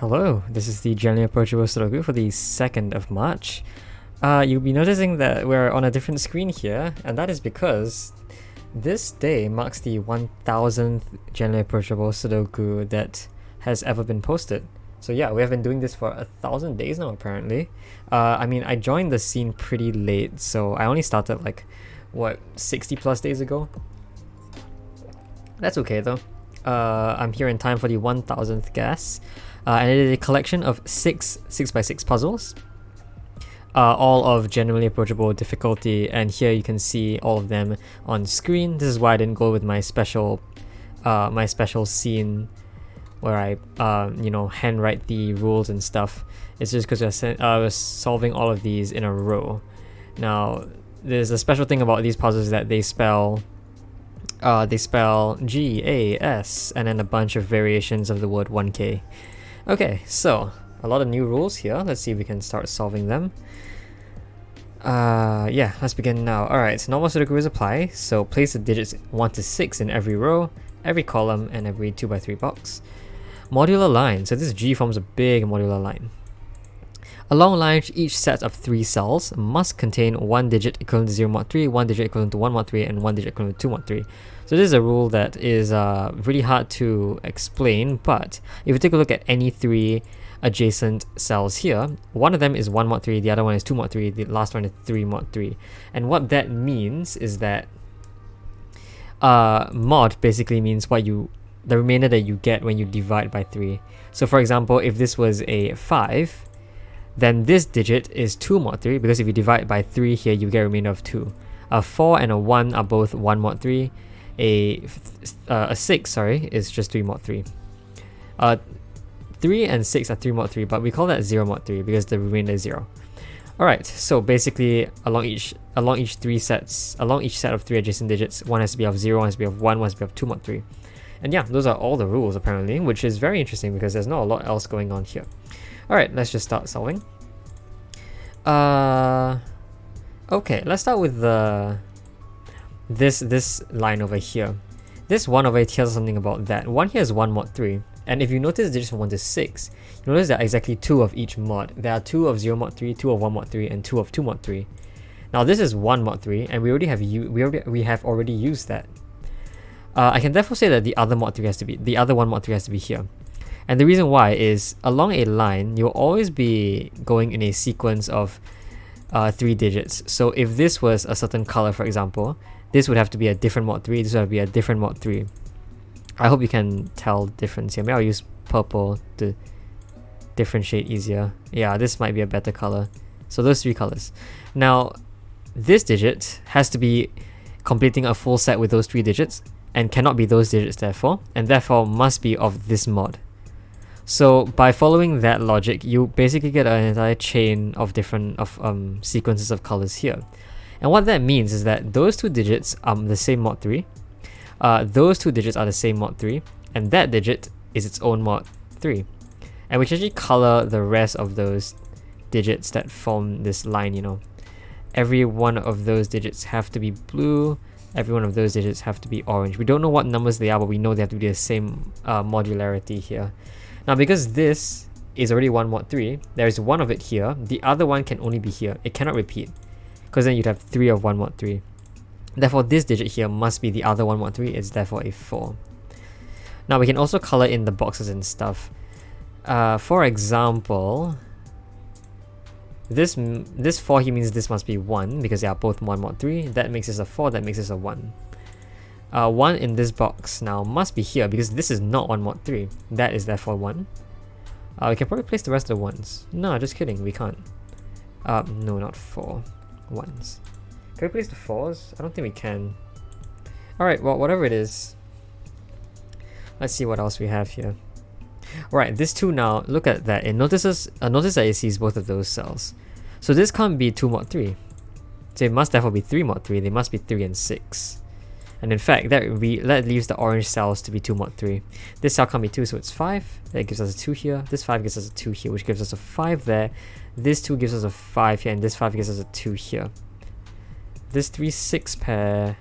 Hello, this is the generally approachable Sudoku for the 2nd of March. You'll be noticing that we're on a different screen here, and that is because this day marks the 1000th generally approachable Sudoku that has ever been posted. So yeah, we have been doing this for 1000 days now apparently. I joined the scene pretty late, so I only started 60 plus days ago. That's okay though. I'm here in time for the 1000th guess. And it is a collection of 6x6 puzzles, all of generally approachable difficulty, and here you can see all of them on screen. This is why I didn't go with my special scene where I handwrite the rules and stuff. It's just because I was solving all of these in a row. Now there's a special thing about these puzzles that they spell GAS and then a bunch of variations of the word 1K. Okay, so a lot of new rules here. Let's see if we can start solving them. Yeah, let's begin now. Alright, so normal Sudoku rules apply. So place the digits 1 to 6 in every row, every column, and every 2x3 box. Modular line. So this G forms a big modular line. A long line, each set of 3 cells must contain 1 digit equivalent to 0 mod 3, 1 digit equivalent to 1 mod 3, and 1 digit equivalent to 2 mod 3. So this is a rule that is really hard to explain, but if you take a look at any 3 adjacent cells here, one of them is 1 mod 3, the other one is 2 mod 3, the last one is 3 mod 3. And what that means is that mod basically means the remainder that you get when you divide by 3. So for example, if this was a 5, then this digit is 2 mod 3, because if you divide by 3 here, you get a remainder of 2. A 4 and a 1 are both 1 mod 3. A 6, is just 3 mod 3. 3 and 6 are 3 mod 3, but we call that 0 mod 3 because the remainder is 0. Alright, so basically along each set of 3 adjacent digits, one has to be of 0, one has to be of 1, one has to be of 2 mod 3. And yeah, those are all the rules apparently, which is very interesting because there's not a lot else going on here. Alright, let's just start solving. Okay, let's start with this line over here. This 1 over here tells us something about that. 1 here is 1 mod 3. And if you notice digits from 1 to 6, you notice there are exactly 2 of each mod. There are 2 of 0 mod 3, 2 of 1 mod 3, and 2 of 2 mod 3. Now this is 1 mod 3, and we have already used that. I can therefore say that the other 1 mod 3 has to be here. And the reason why is along a line, you'll always be going in a sequence of 3 digits. So if this was a certain color, for example, this would have to be a different mod 3, this would have to be a different mod 3. I hope you can tell the difference here. Maybe I'll use purple to differentiate easier. Yeah, this might be a better color. So those 3 colors. Now, this digit has to be completing a full set with those 3 digits and cannot be those digits therefore, and therefore must be of this mod. So by following that logic, you basically get an entire chain of different sequences of colors here. And what that means is that those 2 digits are the same mod 3, those 2 digits are the same mod 3, and that digit is its own mod 3. And we can actually color the rest of those digits that form this line, Every one of those digits have to be blue, every one of those digits have to be orange. We don't know what numbers they are, but we know they have to be the same modularity here. Now because this is already 1 mod 3, there is 1 of it here, the other one can only be here. It cannot repeat, because then you'd have 3 of 1 mod 3. Therefore this digit here must be the other 1 mod 3, it's therefore a 4. Now we can also color in the boxes and stuff. For example, this 4 here means this must be 1, because they are both 1 mod 3, that makes this a 4, that makes this a 1. 1 in this box now must be here because this is not 1 mod 3. That is therefore 1. We can probably place the rest of the 1s. No, just kidding, we can't. No, not 4 1s. Can we place the 4s? I don't think we can. Alright, well, whatever it is. Let's see what else we have here. Alright, this 2 now, look at that. It notice that it sees both of those cells. So this can't be 2 mod 3. So it must therefore be 3 mod 3. They must be 3 and 6. And in fact, that leaves the orange cells to be 2 mod 3. This cell can't be 2, so it's 5. That gives us a 2 here. This 5 gives us a 2 here, which gives us a 5 there. This 2 gives us a 5 here, and this 5 gives us a 2 here. This 3-6 pair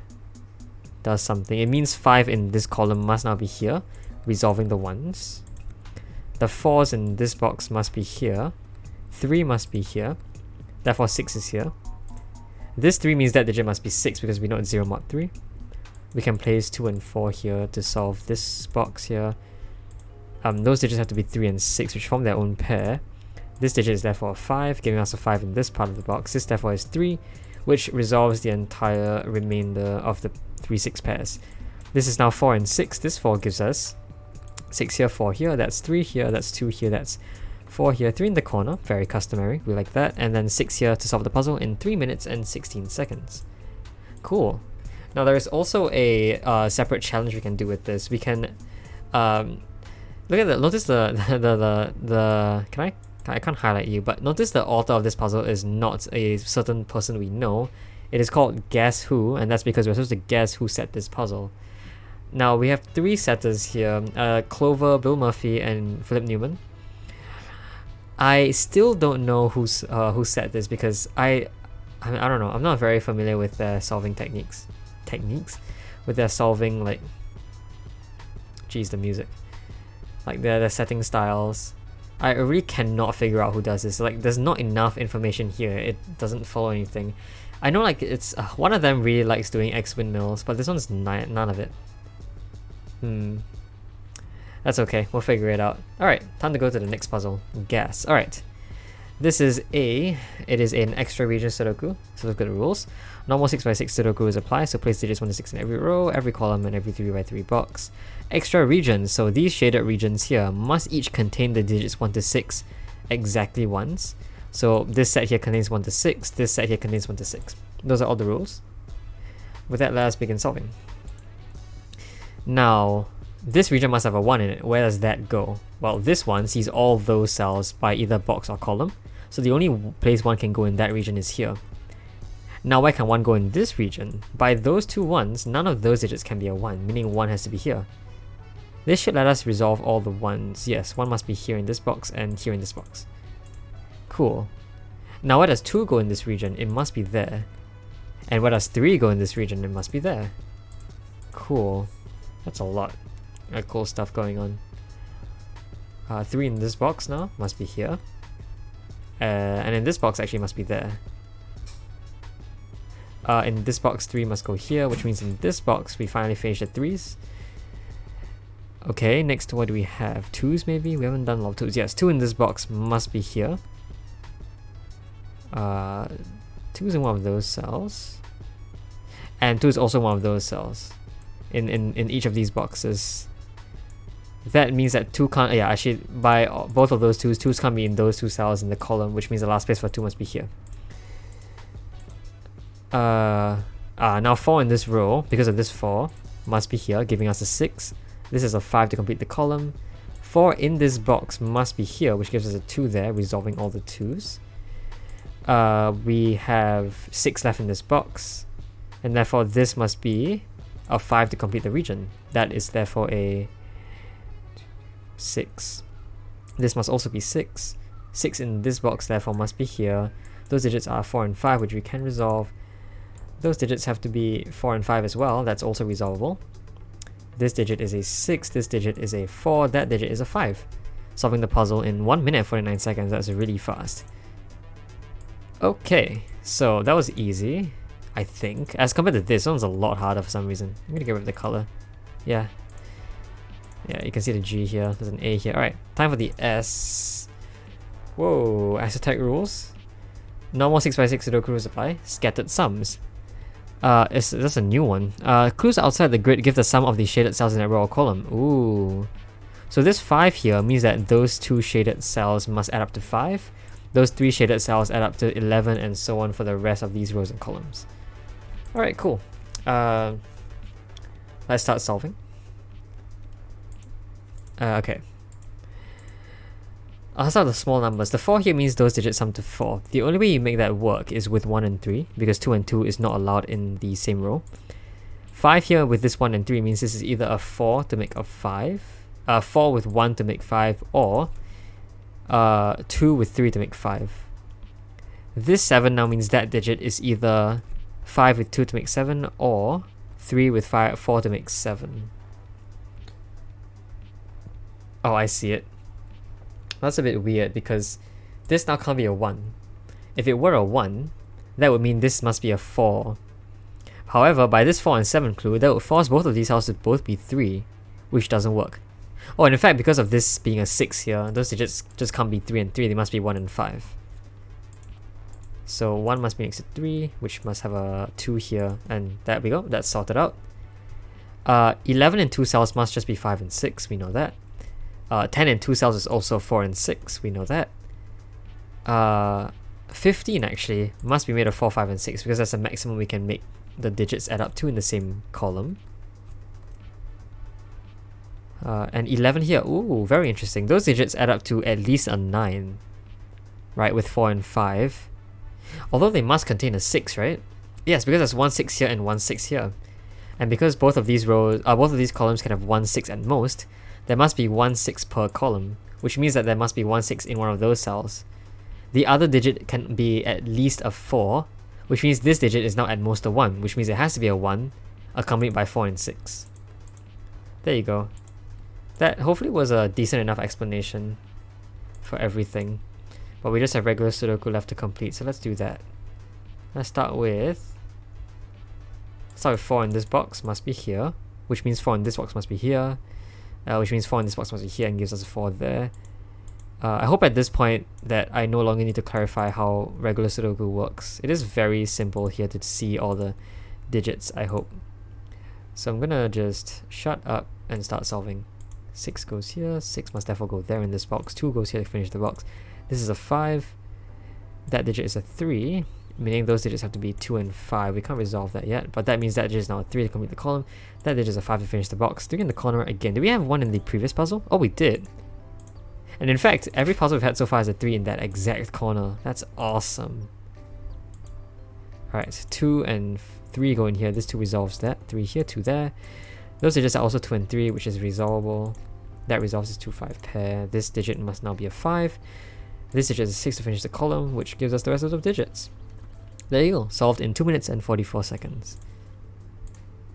does something. It means 5 in this column must now be here, resolving the 1s. The 4s in this box must be here. 3 must be here. Therefore 6 is here. This 3 means that digit must be 6 because we know it's 0 mod 3. We can place 2 and 4 here to solve this box here. Those digits have to be 3 and 6, which form their own pair. This digit is therefore a 5, giving us a 5 in this part of the box. This therefore is 3, which resolves the entire remainder of the 3, 6 pairs. This is now 4 and 6. This 4 gives us 6 here, 4 here, that's 3 here, that's 2 here, that's 4 here, 3 in the corner, very customary, we like that, and then 6 here to solve the puzzle in 3 minutes and 16 seconds. Cool. Now there is also a separate challenge we can do with this. We can look at the, notice the I can't highlight you, but notice the author of this puzzle is not a certain person we know. It is called Guess Who, and that's because we're supposed to guess who set this puzzle. Now we have 3 setters here, Clover, Bill Murphy, and Philip Newman. I still don't know who set this because I don't know, I'm not very familiar with their solving techniques, with their solving, like, geez, the music, like their setting styles. I really cannot figure out who does this. Like, there's not enough information here. It doesn't follow anything. I know, like, it's one of them really likes doing X windmills, but this one's none of it. That's okay, we'll figure it out. Alright, time to go to the next puzzle. Guess. Alright. This is it is an extra region Sudoku. So look at the rules. Normal 6x6 Sudoku is applied, so place digits 1 to 6 in every row, every column, and every 3x3 box. Extra regions, so these shaded regions here must each contain the digits 1 to 6 exactly once. So this set here contains 1 to 6, this set here contains 1 to 6. Those are all the rules. With that, let us begin solving. Now, this region must have a 1 in it. Where does that go? Well, this one sees all those cells by either box or column, so the only place 1 can go in that region is here. Now where can 1 go in this region? By those 2 1s, none of those digits can be a 1, meaning 1 has to be here. This should let us resolve all the 1s. Yes, 1 must be here in this box and here in this box. Cool. Now where does 2 go in this region? It must be there. And where does 3 go in this region? It must be there. Cool. That's a lot of cool stuff going on. 3 in this box now must be here. And in this box actually must be there. In this box 3 must go here, which means in this box we finally finished the 3s. Okay, next what do we have? 2s maybe? We haven't done a lot of 2s. Yes, 2 in this box must be here. 2 is in one of those cells. And 2 is also one of those cells. In each of these boxes. That means that 2 can't, yeah, actually by both of those 2s can't be in those 2 cells in the column, which means the last space for 2 must be here. Now 4 in this row, because of this 4, must be here, giving us a 6. This is a 5 to complete the column. 4 in this box must be here, which gives us a 2 there, resolving all the 2s. We have 6 left in this box, and therefore this must be a 5 to complete the region. That is therefore a 6. This must also be 6. 6 in this box therefore must be here. Those digits are 4 and 5, which we can resolve. Those digits have to be 4 and 5 as well. That's also resolvable. This digit is a 6, this digit is a 4, that digit is a 5. Solving the puzzle in 1 minute and 49 seconds. That's really fast. Okay, so that was easy, I think. As compared to this one's a lot harder for some reason. I'm gonna get rid of the color. Yeah, you can see the G here. There's an A here. Alright, time for the S. Whoa, esoteric rules. Normal 6x6 Sudoku rules apply. Scattered sums. That's a new one. Clues outside the grid give the sum of the shaded cells in a row or column. Ooh. So this 5 here means that those 2 shaded cells must add up to 5. Those 3 shaded cells add up to 11, and so on for the rest of these rows and columns. Alright, cool. Let's start solving. Okay. I'll start with the small numbers. The 4 here means those digits sum to 4. The only way you make that work is with 1 and 3, because 2 and 2 is not allowed in the same row. 5 here with this 1 and 3 means this is either a 4 to make a 5, 4 with 1 to make 5, or 2 with 3 to make 5. This 7 now means that digit is either 5 with 2 to make 7, or 3 with 4 to make 7. Oh, I see it. That's a bit weird because this now can't be a 1. If it were a 1, that would mean this must be a 4. However, by this 4 and 7 clue, that would force both of these houses to both be 3, which doesn't work. Oh, and in fact, because of this being a 6 here, those digits just can't be 3 and 3, they must be 1 and 5. So 1 must be next to 3, which must have a 2 here, and there we go, that's sorted out. 11 and 2 cells must just be 5 and 6, we know that. 10 and 2 cells is also 4 and 6, we know that. 15 actually must be made of 4, 5, and 6 because that's the maximum we can make the digits add up to in the same column. And 11 here, ooh, very interesting. Those digits add up to at least a 9, right, with 4 and 5. Although they must contain a 6, right? Yes, because there's 1 6 here and 1 6 here. And because both of these columns can have 1 6 at most, there must be 1 6 per column, which means that there must be 1 6 in one of those cells. The other digit can be at least a 4, which means this digit is now at most a 1, which means it has to be a 1, accompanied by 4 and 6. There you go. That hopefully was a decent enough explanation for everything. But we just have regular Sudoku left to complete, so let's do that. Let's start with 4 in this box must be here, which means 4 in this box must be here, which means 4 in this box must be here and gives us a 4 there. I hope at this point that I no longer need to clarify how regular Sudoku works. It is very simple here to see all the digits, I hope. So I'm gonna just shut up and start solving. 6 goes here, 6 must therefore go there in this box, 2 goes here to finish the box. This is a 5, that digit is a 3, meaning those digits have to be 2 and 5. We can't resolve that yet, but that means that digit is now a 3 to complete the column, that digit is a 5 to finish the box. 3 in the corner again. Did we have 1 in the previous puzzle? Oh, we did. And in fact, every puzzle we've had so far is a 3 in that exact corner. That's awesome. Alright, 2 and 3 go in here. This 2 resolves that. 3 here, 2 there. Those digits are also 2 and 3, which is resolvable. That resolves this 2, 5 pair. This digit must now be a 5. This digit is a 6 to finish the column, which gives us the rest of the digits. There you go. Solved in 2 minutes and 44 seconds.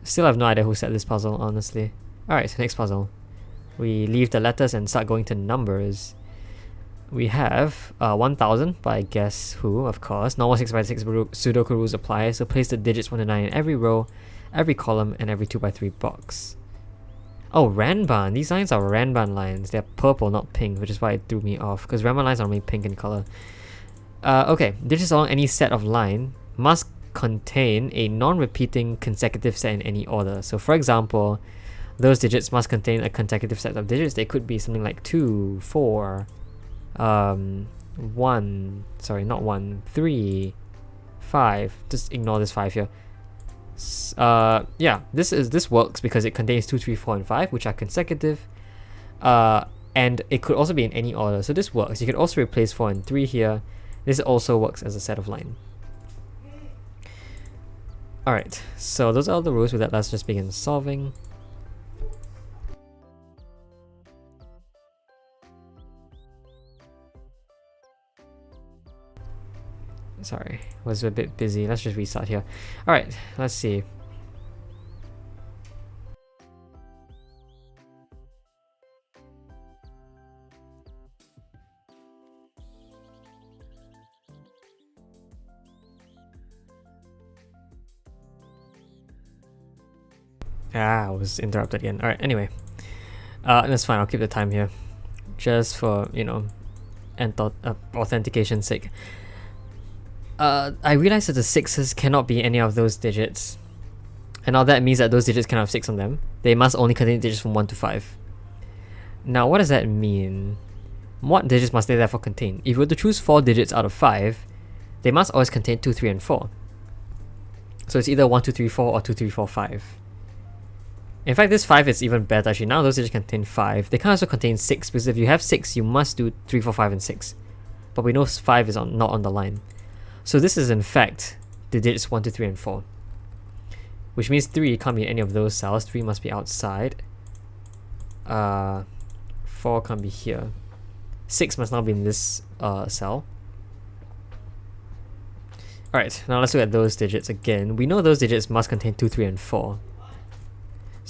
Still have no idea who set this puzzle, honestly. Alright, next puzzle. We leave the letters and start going to numbers. We have 1000 by Guess Who, of course. Normal 6x6 Sudoku rules apply, so place the digits 1 to 9 in every row, every column, and every 2x3 box. Oh, Ranban. These lines are Ranban lines. They're purple, not pink, which is why it threw me off, because Ranban lines are normally pink in color. Okay, digits along any set of line must contain a non-repeating consecutive set in any order. So for example, those digits must contain a consecutive set of digits. They could be something like 2, 4, 1, sorry, not 1, 3, 5. Just ignore this 5 here. Yeah, this works because it contains 2, 3, 4, and 5, which are consecutive. And it could also be in any order, so this works. You could also replace 4 and 3 here. This also works as a set of line. Alright, so those are all the rules. With that, let's just begin solving. Sorry, was a bit busy. Let's just restart here. Alright, let's see. I was interrupted again. Alright, anyway. That's fine, I'll keep the time here. Just for, you know, authentication's sake. I realized that the 6s cannot be any of those digits. And now that means that those digits cannot have 6 on them. They must only contain digits from 1 to 5. Now, what does that mean? What digits must they therefore contain? If you were to choose 4 digits out of 5, they must always contain 2, 3, and 4. So it's either 1, 2, 3, 4 or 2, 3, 4, 5. In fact, this 5 is even better actually. Now those digits contain 5. They can also contain 6, because if you have 6, you must do 3, 4, 5, and 6. But we know 5 is not on the line. So this is in fact the digits 1, 2, 3, and 4. Which means 3 can't be in any of those cells. 3 must be outside. 4 can't be here. 6 must now be in this cell. Alright, now let's look at those digits again. We know those digits must contain 2, 3, and 4.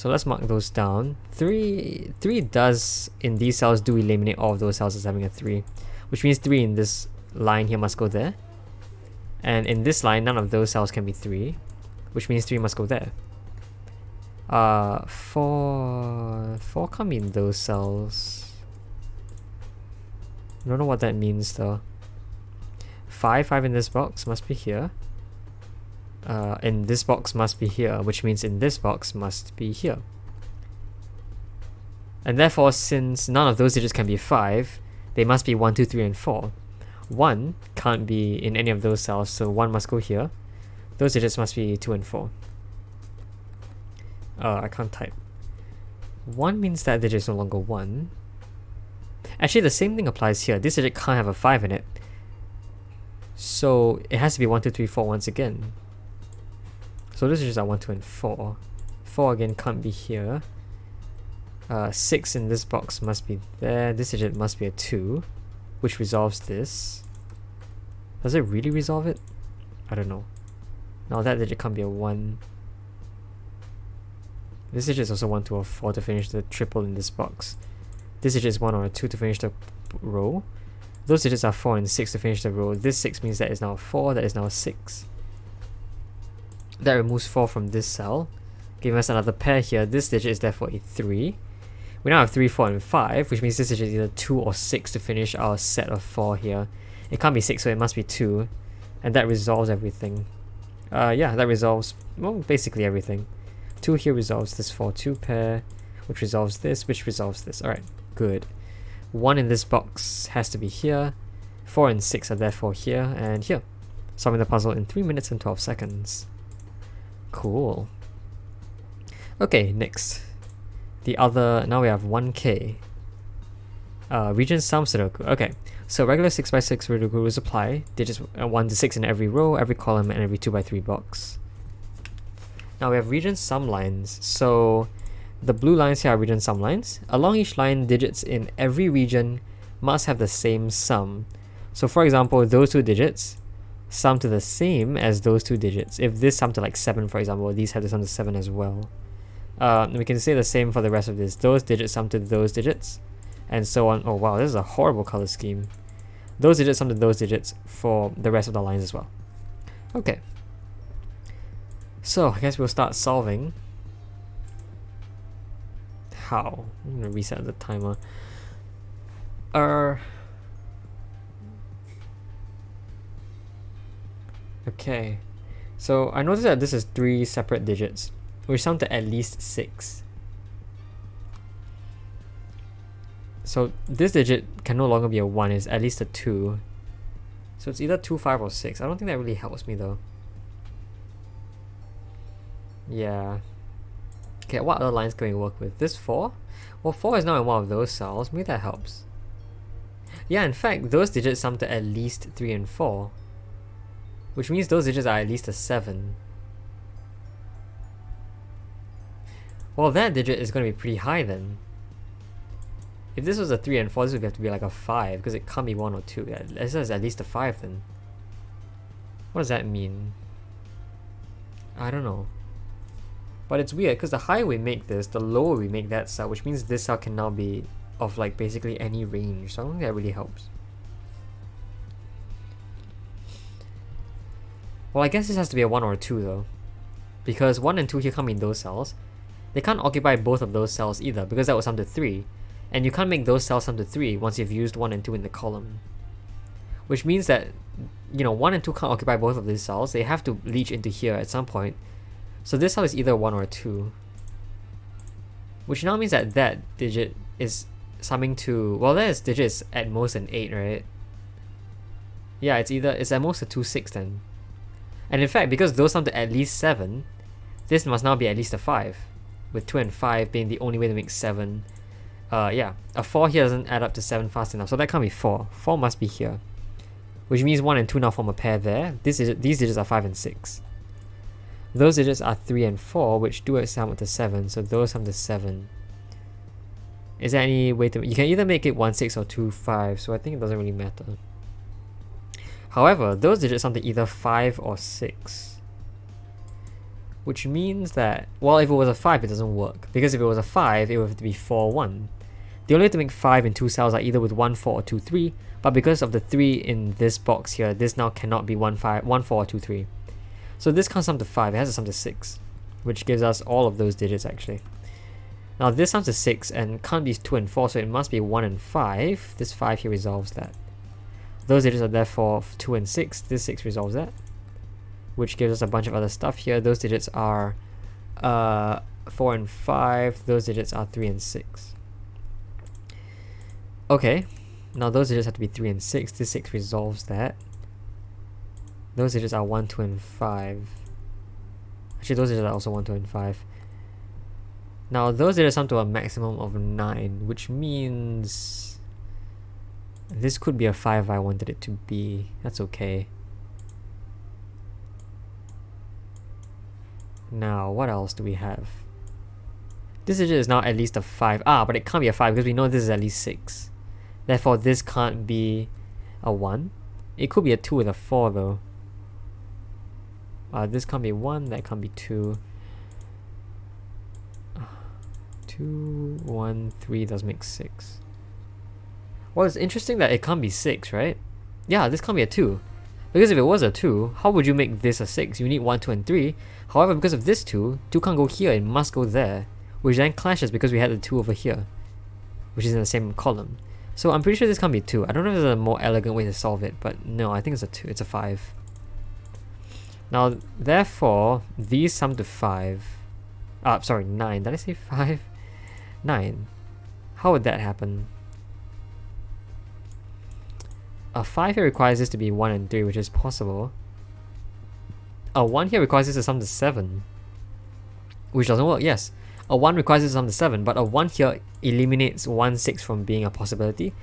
So let's mark those down. 3 does, in these cells, do eliminate all of those cells as having a 3. Which means 3 in this line here must go there. And in this line, none of those cells can be 3. Which means 3 must go there. 4 can't be in those cells. I don't know what that means though. 5 in this box must be here. In this box must be here, which means in this box must be here. And therefore, since none of those digits can be 5, they must be 1, 2, 3, and 4. 1 can't be in any of those cells, so 1 must go here. Those digits must be 2 and 4. I can't type. 1 means that digit is no longer 1. Actually, the same thing applies here. This digit can't have a 5 in it. So it has to be 1, 2, 3, 4 once again. So those digits are 1, 2, and 4. 4 again can't be here. 6 in this box must be there. This digit must be a 2, which resolves this. Does it really resolve it? I don't know. Now that digit can't be a 1. This digit is also 1, 2, or 4 to finish the triple in this box. This digit is 1 or a 2 to finish the row. Those digits are 4 and 6 to finish the row. This 6 means that is now a 4, that is now a 6. That removes 4 from this cell, giving us another pair here. This digit is therefore a 3. We now have 3, 4, and 5, which means this digit is either 2 or 6 to finish our set of 4 here. It can't be 6, so it must be 2. And that resolves everything. Yeah, that resolves, well, basically everything. 2 here resolves this 4, 2 pair, which resolves this, which resolves this. Alright, good. 1 in this box has to be here. 4 and 6 are therefore here and here. Solving the puzzle in 3 minutes and 12 seconds. Cool. Okay, next. The other, now we have 1K. Region sum Sudoku. Okay, so regular 6x6 Sudoku rules apply. Digits 1 to 6 in every row, every column, and every 2x3 box. Now we have region sum lines. So the blue lines here are region sum lines. Along each line, digits in every region must have the same sum. So for example, those two digits sum to the same as those two digits. If this sum to like 7, for example, these have to sum to 7 as well. We can say the same for the rest of this. Those digits sum to those digits, and so on. Oh wow, this is a horrible color scheme. Those digits sum to those digits for the rest of the lines as well. Okay. So I guess we'll start solving. How? I'm gonna reset the timer. Okay. So I noticed that this is 3 separate digits, which sum to at least 6. So this digit can no longer be a 1, it's at least a 2. So it's either 2, 5, or 6. I don't think that really helps me though. Yeah. Okay, what other lines can we work with? This 4? Well, 4 is now in one of those cells. Maybe that helps. Yeah, in fact, those digits sum to at least 3 and 4. Which means those digits are at least a 7. Well, that digit is going to be pretty high then. If this was a 3 and 4, this would have to be like a 5, because it can't be 1 or 2. Yeah, this is at least a 5 then. What does that mean? I don't know. But it's weird, because the higher we make this, the lower we make that cell, which means this cell can now be of like basically any range. So I don't think that really helps. Well, I guess this has to be a 1 or a 2 though. Because 1 and 2 here can't be in those cells. They can't occupy both of those cells either, because that would sum to 3. And you can't make those cells sum to 3 once you've used 1 and 2 in the column. Which means that, you know, 1 and 2 can't occupy both of these cells. They have to leach into here at some point. So this cell is either 1 or a 2. Which now means that that digit is summing to, well, that digit is at most an 8, right? Yeah, it's at most a 2, 6 then. And in fact, because those sum to at least 7, this must now be at least a 5. With 2 and 5 being the only way to make 7. Yeah, a 4 here doesn't add up to 7 fast enough, so that can't be 4. 4 must be here. Which means 1 and 2 now form a pair there. These digits are 5 and 6. Those digits are 3 and 4, which do sum up to 7, so those sum to 7. Is there any way to... You can either make it 1, 6 or 2, 5, so I think it doesn't really matter. However, those digits sum to either 5 or 6. which means that, well, if it was a 5, it doesn't work. Because if it was a 5, it would have to be 4, 1. The only way to make 5 in two cells are either with 1, 4, or 2, 3, but because of the 3 in this box here, this now cannot be 1, 5, 1, 4, or 2, 3. So this can't sum to 5, it has to sum to 6, which gives us all of those digits actually. Now this sums to 6 and can't be 2 and 4, so it must be 1 and 5. This 5 here resolves that. Those digits are therefore 2 and 6, this 6 resolves that, which gives us a bunch of other stuff here. Those digits are 4 and 5, those digits are 3 and 6. Okay, now those digits have to be 3 and 6, this 6 resolves that. Those digits are 1, 2, and 5. Actually, those digits are also 1, 2, and 5. Now those digits sum to a maximum of 9, which means this could be a 5 if I wanted it to be. That's okay. Now, what else do we have? This digit is now at least a 5. But it can't be a 5 because we know this is at least 6. Therefore, this can't be a 1. It could be a 2 with a 4 though. This can't be 1, that can't be 2. 2, 1, 3 does make 6. Well, it's interesting that it can't be 6, right? Yeah, this can't be a 2. Because if it was a 2, how would you make this a 6? You need 1, 2, and 3. However, because of this 2, 2 can't go here, it must go there. Which then clashes because we had the 2 over here, which is in the same column. So I'm pretty sure this can't be 2. I don't know if there's a more elegant way to solve it, but no, I think it's a 2. It's a 5. Now, therefore, these sum to 5. Sorry, 9. Did I say 5? 9. How would that happen? A 5 here requires this to be 1 and 3, which is possible. A 1 here requires this to sum to 7, which doesn't work, yes. A 1 requires this to sum to 7, but a 1 here eliminates 1, 6 from being a possibility.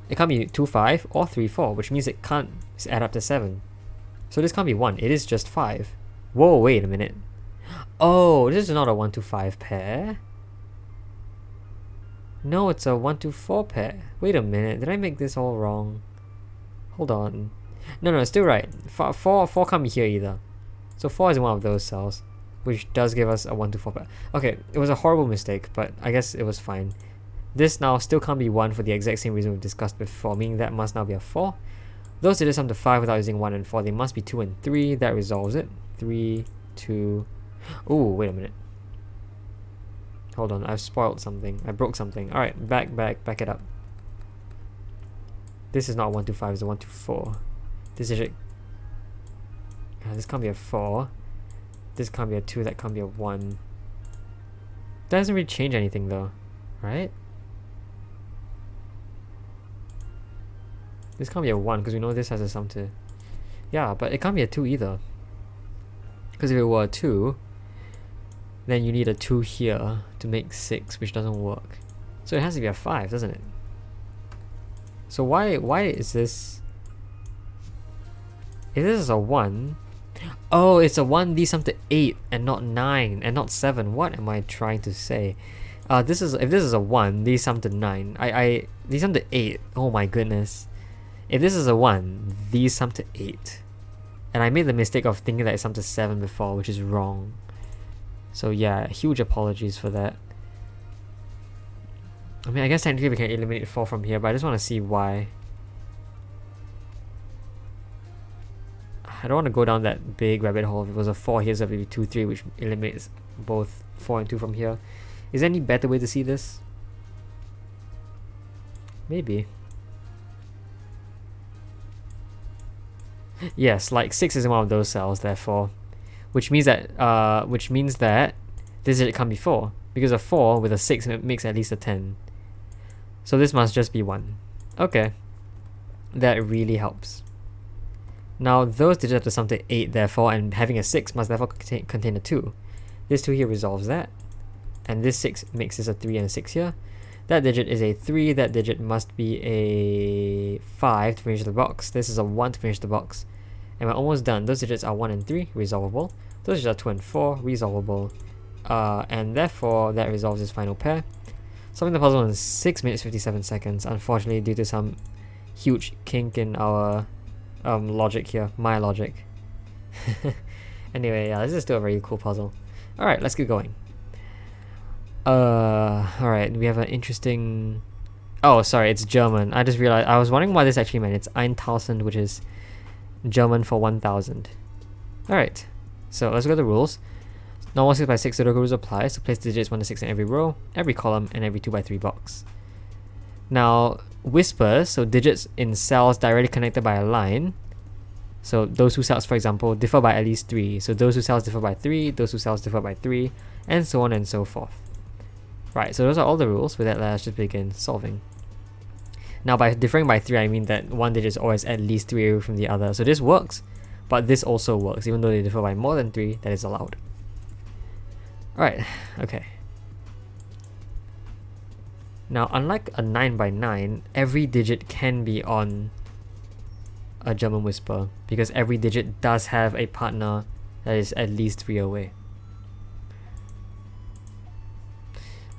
It can't be 2, 5 or 3, 4, which means it can't add up to 7. So this can't be 1, it is just 5. Whoa, wait a minute. Oh, this is not a 1 to 5 pair. No, it's a 1 to 4 pair. Wait a minute, did I make this all wrong? Hold on. No, it's still right. 4 can't be here either. So 4 is in one of those cells, which does give us a 1 to 4 pair. Okay, it was a horrible mistake, but I guess it was fine. This now still can't be 1 for the exact same reason we've discussed before, meaning that must now be a 4. Those digits sum to 5 without using 1 and 4. They must be 2 and 3. That resolves it. 3, 2... Ooh, wait a minute. Hold on, I've spoiled something. I broke something. Alright, back it up. This is not 1 to 5, it's a 1 to 4. This digit... this can't be a 4. This can't be a 2, that can't be a 1. That doesn't really change anything though, right? This can't be a 1 because we know this has a sum to... Yeah, but it can't be a 2 either. Because if it were a 2, then you need a 2 here to make 6, which doesn't work. So it has to be a 5, doesn't it? So why is this... If this is a 1... Oh, it's a 1, these sum to 8 and not 9 and not 7. What am I trying to say? If this is a 1, these sum to 9. These sum to 8. Oh my goodness. If this is a 1, these sum to 8. And I made the mistake of thinking that it summed to 7 before, which is wrong. So yeah, huge apologies for that. I mean, I guess technically we can eliminate 4 from here, but I just want to see why. I don't want to go down that big rabbit hole. If it was a 4 here, so it would be 2, 3, which eliminates both 4 and 2 from here. Is there any better way to see this? Maybe. Yes, like 6 is in one of those cells, therefore. Which means that this digit can't be 4. Because a 4 with a 6 makes at least a 10. So this must just be 1. Okay. That really helps. Now those digits have to sum to 8 therefore, and having a 6 must therefore contain a 2. This 2 here resolves that. And this 6 makes this a 3 and a 6 here. That digit is a 3, that digit must be a 5 to finish the box. This is a 1 to finish the box. And we're almost done. Those digits are 1 and 3, resolvable. Those digits are 2 and 4, resolvable. And therefore, that resolves this final pair. Solving the puzzle in 6 minutes 57 seconds, unfortunately due to some huge kink in our logic here, my logic. Anyway, yeah, this is still a very cool puzzle. Alright, let's get going. Alright, we have an interesting... Oh, sorry, it's German. I just realized, I was wondering what this actually meant. It's 1000, which is German for 1000. Alright, so let's go to the rules. Normal 6x6 Sudoku rules apply, so place digits 1 to 6 in every row, every column, and every 2x3 box. Now, whispers, so digits in cells directly connected by a line. So those two cells, for example, differ by at least 3. So those two cells differ by 3, those two cells differ by 3, and so on and so forth. Right, so those are all the rules. With that, let's just begin solving. Now, by differing by 3, I mean that one digit is always at least 3 away from the other. So this works, but this also works. Even though they differ by more than 3, that is allowed. Alright, okay. Now, unlike a 9 by 9, every digit can be on a German whisper, because every digit does have a partner that is at least 3 away.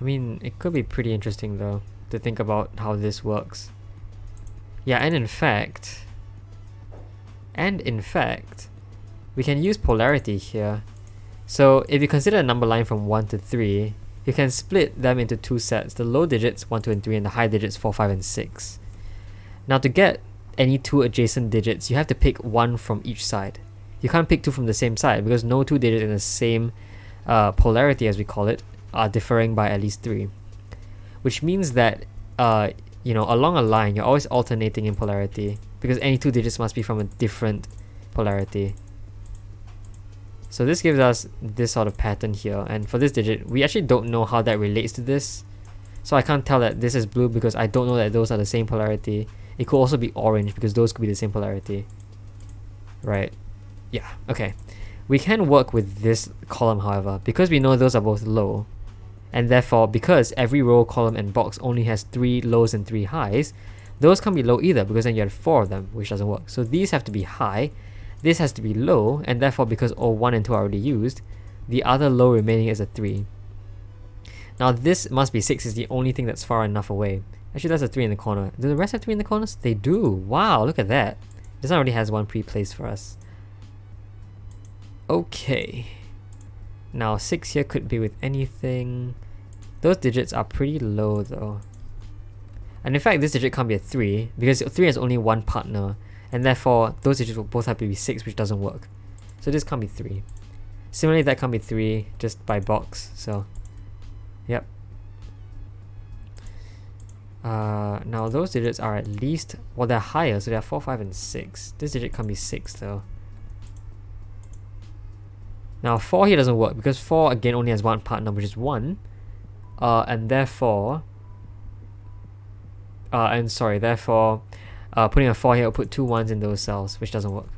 I mean, it could be pretty interesting though, to think about how this works. Yeah, and in fact, we can use polarity here. So if you consider a number line from 1 to 3, you can split them into two sets, the low digits 1, 2, and 3, and the high digits 4, 5, and 6. Now to get any two adjacent digits, you have to pick one from each side. You can't pick two from the same side, because no two digits in the same polarity, as we call it, are differing by at least 3. Which means that, along a line, you're always alternating in polarity, because any two digits must be from a different polarity. So this gives us this sort of pattern here, and for this digit, we actually don't know how that relates to this. So I can't tell that this is blue because I don't know that those are the same polarity. It could also be orange because those could be the same polarity. Right? Yeah, okay. We can work with this column, however, because we know those are both low. And therefore, because every row, column, and box only has 3 lows and 3 highs, those can't be low either, because then you have 4 of them, which doesn't work. So these have to be high, this has to be low, and therefore because all 1 and 2 are already used, the other low remaining is a 3. Now this must be 6 is the only thing that's far enough away. Actually, that's a 3 in the corner. Do the rest have 3 in the corners? They do! Wow, look at that! This one already has one pre-placed for us. Okay. Now 6 here could be with anything. Those digits are pretty low though. And in fact, this digit can't be a 3, because 3 has only one partner, and therefore those digits will both have to be 6, which doesn't work. So this can't be 3. Similarly, that can't be 3 just by box, so yep. Now those digits are at least, well, they're higher, so they're 4, 5, and 6. This digit can't be 6 though. Now 4 here doesn't work, because 4 again only has one partner, which is 1. And therefore, putting a 4 here will put 2 1s in those cells, which doesn't work.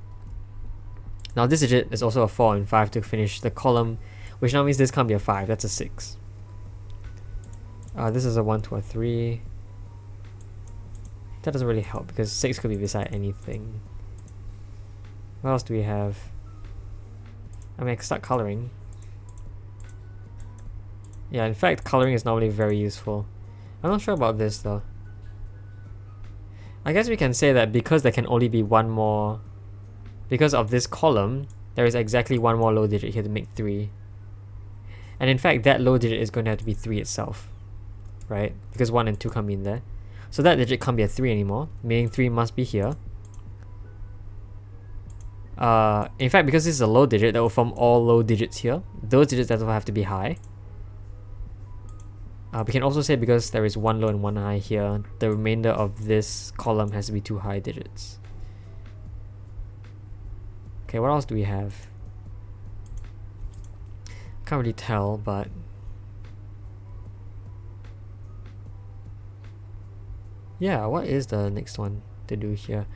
Now this digit is also a 4 and 5 to finish the column, which now means this can't be a 5, that's a 6. This is a 1 to a 3. That doesn't really help, because 6 could be beside anything. What else do we have? I mean, I can start coloring. Yeah, in fact, coloring is normally very useful. I'm not sure about this though. I guess we can say that because there can only be one more, because of this column, there is exactly one more low digit here to make 3. And in fact, that low digit is going to have to be 3 itself, right? Because 1 and 2 can't be in there. So that digit can't be a 3 anymore, meaning 3 must be here. In fact, because this is a low digit, that will form all low digits here. Those digits therefore have to be high. We can also say because there is one low and one high here, the remainder of this column has to be 2 high digits. Okay, what else do we have? Can't really tell, but yeah, what is the next one to do here?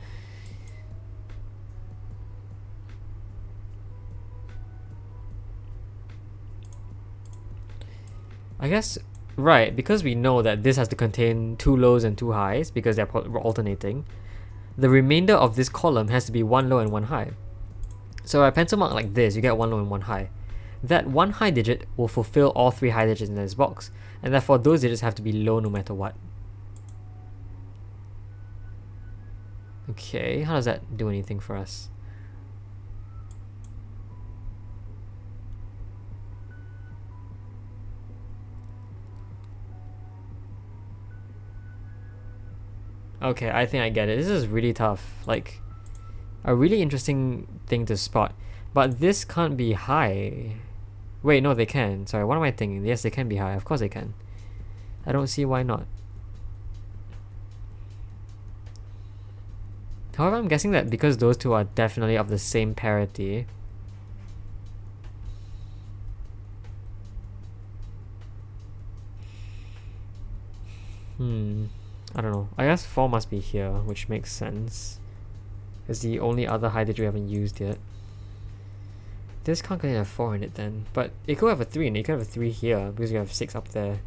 I guess, right, because we know that this has to contain 2 lows and 2 highs because they're alternating, the remainder of this column has to be 1 low and 1 high. So a pencil mark like this, you get 1 low and 1 high. That 1 high digit will fulfill all 3 high digits in this box, and therefore those digits have to be low no matter what. Okay, how does that do anything for us? Okay, I think I get it. This is really tough. Like, a really interesting thing to spot. But this can't be high. Wait, no, they can. Sorry, what am I thinking? Yes, they can be high. Of course they can. I don't see why not. However, I'm guessing that because those two are definitely of the same parity. I don't know. I guess 4 must be here, which makes sense. It's the only other high digit we haven't used yet. This can't contain a 4 in it then. But it could have a 3 in it. You could have a 3 here because you have 6 up there.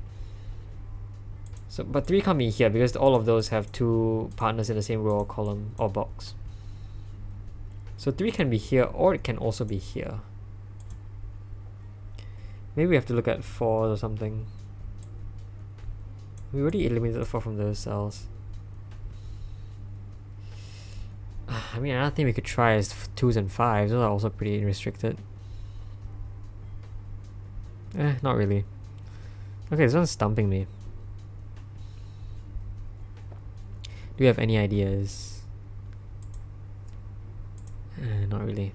So, but 3 can't be here because all of those have 2 partners in the same row or column or box. So 3 can be here or it can also be here. Maybe we have to look at 4 or something. We already eliminated 4 from those cells. I mean, another thing we could try is 2s and 5s. Those are also pretty restricted. Not really. Okay, this one's stumping me. Do you have any ideas? Not really.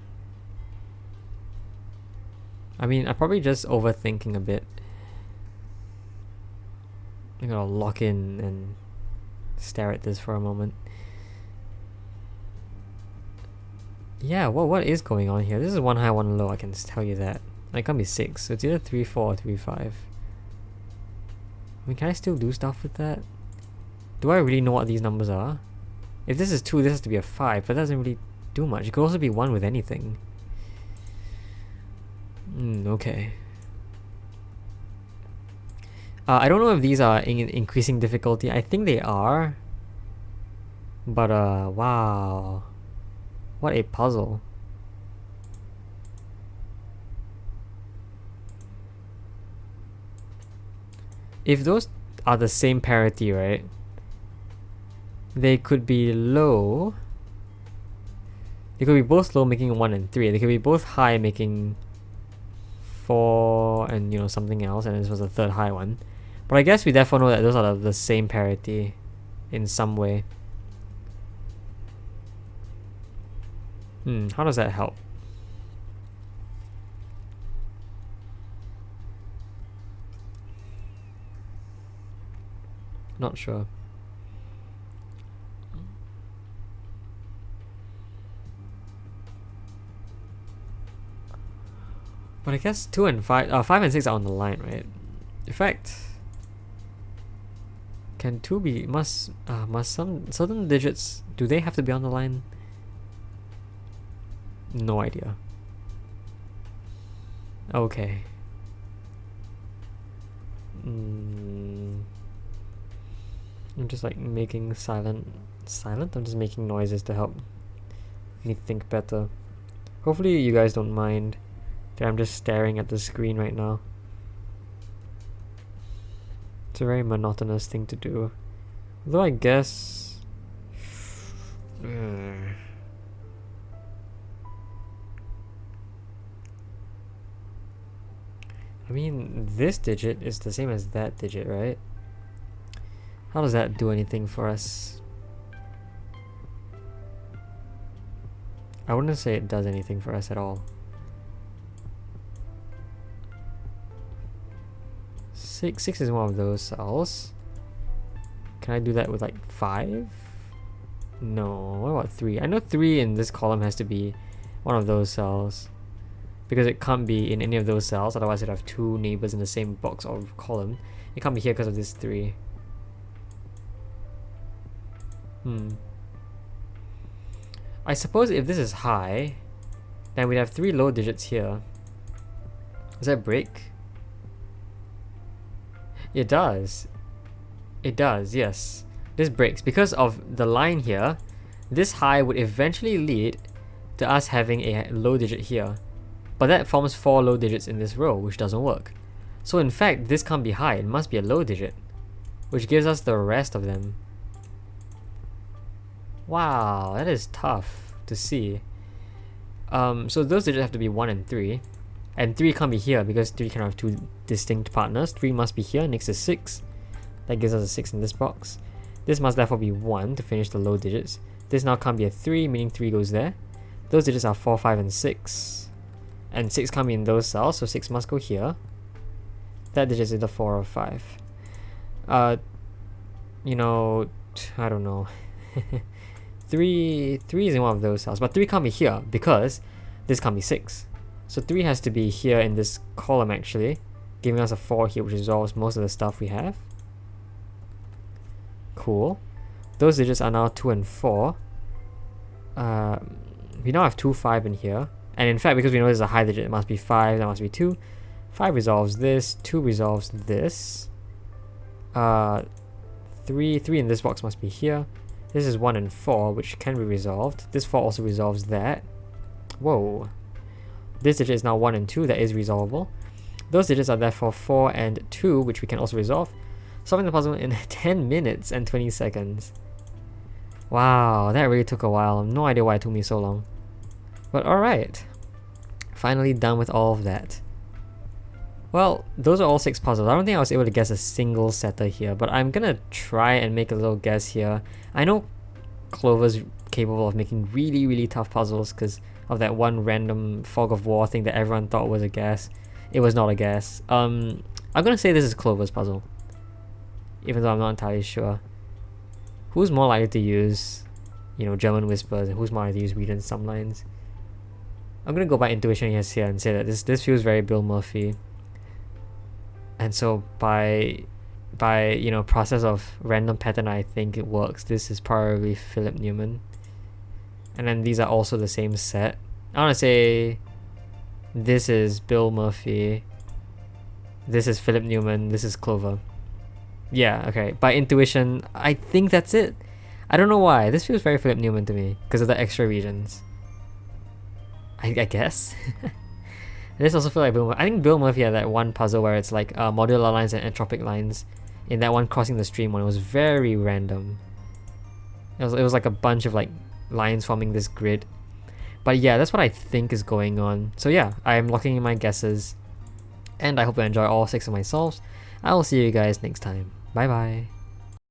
I mean, I'm probably just overthinking a bit. I'm gonna lock in and stare at this for a moment. Yeah, what is going on here? This is 1 high, 1 low, I can tell you that. And it can't be 6, so it's either 3, 4 or 3, 5. I mean, can I still do stuff with that? Do I really know what these numbers are? If this is 2, this has to be a 5, but that doesn't really do much. It could also be 1 with anything. Okay. I don't know if these are in increasing difficulty. I think they are. But, wow. What a puzzle. If those are the same parity, right? They could be low. They could be both low, making 1 and 3. They could be both high, making 4 and, you know, something else, and this was the third high one. But I guess we therefore know that those are the same parity in some way. How does that help? Not sure. But I guess 2 and 5, 5 and 6 are on the line, right? In fact, can 2 be, must some certain digits, do they have to be on the line? No idea. Okay. I'm just like making silent? I'm just making noises to help me think better. Hopefully you guys don't mind that I'm just staring at the screen right now. It's a very monotonous thing to do. Although I guess... I mean, this digit is the same as that digit, right? How does that do anything for us? I wouldn't say it does anything for us at all. 6 is one of those cells. Can I do that with like 5? No. What about 3? I know 3 in this column has to be one of those cells, because it can't be in any of those cells, otherwise it'd have 2 neighbors in the same box or column. It can't be here because of this 3. I suppose if this is high, then we'd have 3 low digits here. Does that break? It does. It does, yes. This breaks. Because of the line here, this high would eventually lead to us having a low digit here. But that forms 4 low digits in this row, which doesn't work. So in fact, this can't be high, it must be a low digit, which gives us the rest of them. Wow, that is tough to see. So those digits have to be 1 and 3. And 3 can't be here because 3 can have 2 distinct partners. 3 must be here, next to 6. That gives us a 6 in this box. This must therefore be 1 to finish the low digits. This now can't be a 3, meaning 3 goes there. Those digits are 4, 5, and 6. And 6 can't be in those cells, so 6 must go here. That digit is either 4 or 5. You know, I don't know. 3 is in one of those cells, but 3 can't be here because this can't be 6. So 3 has to be here in this column actually, giving us a 4 here, which resolves most of the stuff we have. Cool. Those digits are now 2 and 4. We now have 2, 5 in here. And in fact, because we know this is a high digit, it must be 5, that must be 2. 5 resolves this, 2 resolves this. 3 in this box must be here. This is 1 and 4, which can be resolved. This 4 also resolves that. Whoa. This digit is now 1 and 2, that is resolvable. Those digits are therefore 4 and 2, which we can also resolve. Solving the puzzle in 10 minutes and 20 seconds. Wow, that really took a while. No idea why it took me so long. But alright. Finally done with all of that. Well, those are all 6 puzzles. I don't think I was able to guess a single setter here, but I'm gonna try and make a little guess here. I know Clover's capable of making really, really tough puzzles because of that one random fog of war thing that everyone thought was a guess. It was not a guess. I'm gonna say this is Clover's puzzle, even though I'm not entirely sure. Who's more likely to use, you know, German whispers, and who's more likely to use read and sum lines? I'm gonna go by intuition here and say that this feels very Bill Murphy. And so by you know, process of random pattern, I think it works. This is probably Philip Newman. And then these are also the same set. I want to say this is Bill Murphy. This is Philip Newman. This is Clover. Yeah, okay. By intuition, I think that's it. I don't know why. This feels very Philip Newman to me because of the extra regions. I guess. This also feels like Bill Murphy. I think Bill Murphy had that one puzzle where it's like modular lines and entropic lines. In that one crossing the stream one, it was very random. It was like a bunch of like lines forming this grid. But yeah, that's what I think is going on. So yeah, I'm locking in my guesses. And I hope you enjoy all 6 of my solves. I will see you guys next time. Bye bye.